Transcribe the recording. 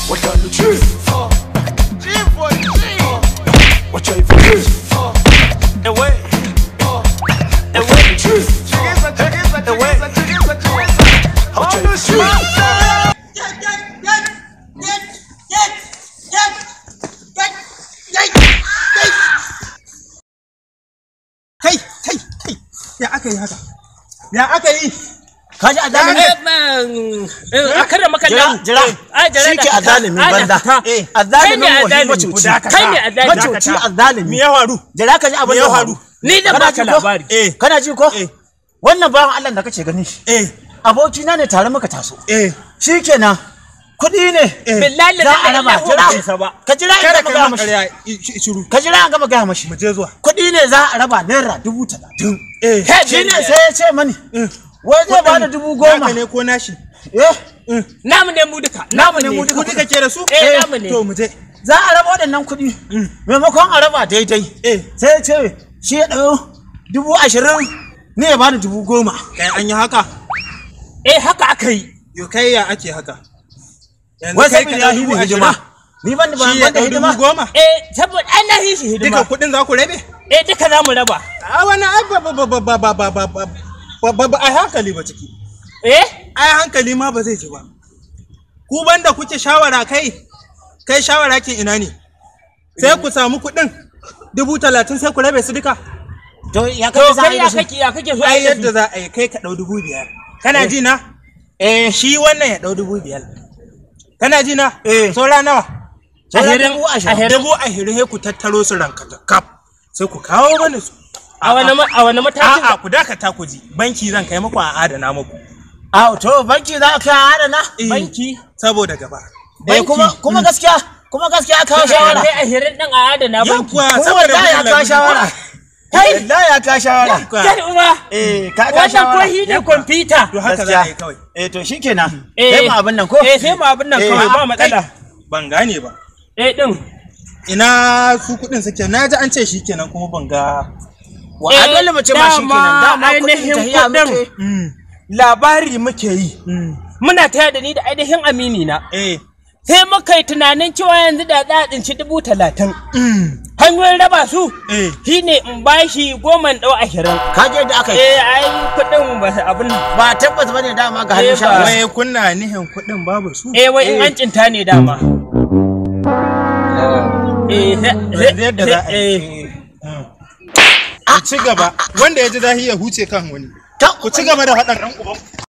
What on the cheese? G for G. What you even cheese? Away. Away the cheese. Away. What you even cheese? Ya aka yi haka? Ya aka yi? Kaji azalimi a kada makalla. jira shike azalimi banza azalimin wani macuci kai ne azalimi macuci azalimi me ya faru? jira kaji abin ya faru Ni da baka labari. Kana ji ko wannan bawan Allah da kace gani aboki na ne tare muka taso shikenan kudi ne billahi za a raba jira ka jira kada ka ka ga mashi shiru ka jira an gama ga mashi mu je zuwa kudi ne za a raba naira 30,000 shine sai ya ce mani wai zai ba da 10,000 naka ne ko nashi? Namu ne mu duka. namu ne mu duka Kudi kake da su? namu ne. To mu je. za a raba waɗannan kuɗi maimakon a raba daidai sai ya ce shi ya ɗau 20,000 ne ya bani 10,000 Kai an yi haka? Haka aka yi. Yo kai ya ake haka? wai sai ya hibi hidima ni ban da Shi ya ɗau hidima 10,000? Saboda an na shi Duka hidima. kuɗin za ku rabe? Duka za mu raba. A wani ba a hankali ba ciki. Ai hankali ma ba zai ji ba. Ku banda kuke shawara kai shawara kin ina ne? Sai ku samu kuɗin 30,000 sai ku rabe su duka. to ya To kai za a kai yi ya da su kake ya kake so Ai yadda za a yi kai ka ɗau 5,000. Kana ji na? Shi wannan ya ɗau 5,000. Kana ji na? Saura nawa? Sauran 20,000. 20,000 sai ku tattaro su rankata kaf. Sai ku kawo mana su. a wani matakin. A'a ku dakata ku ji. Banki zan kai muku a adana muku. to banki za ka adana Banki. Saboda gaba. kuma gaskiya kawo shawara Kai 20 din a adana banki. kuma wallahi ya kawo shawara wallahi ya kawo shawara Kai uwa. ka kawo Wannan shawara ko shi ne kwamfuta. To haka za a yi kawai. to shikenan sai mu abin nan ko Sai mu abin nan kawai ba matsala. Ban gane ba. Din. Ina su kuɗin suke? Na ji an ce shi kenan kuma ban ga. wa adalla mace ma shikenan dama kuɗin ainihin tahiya muke kuɗin labari muke yi. Muna taya da ni da ainihin amini na. Sai muka yi tunanin cewa yanzu da za a tsinci 30,000. Hanyoyin raba su shine in bashi 10 ɗau 20. ka je da aka yi Ai kuɗin ba abin ba tabbas bane dama ga hannun shawara Wai kunna nihin kuɗin babu su? wai in an cinta ne dama. Yadda za a yi. Ku ci gaba. Wanda ya ji zahi ya huce kan wani. Ku ci gaba da faɗan ɗan uban.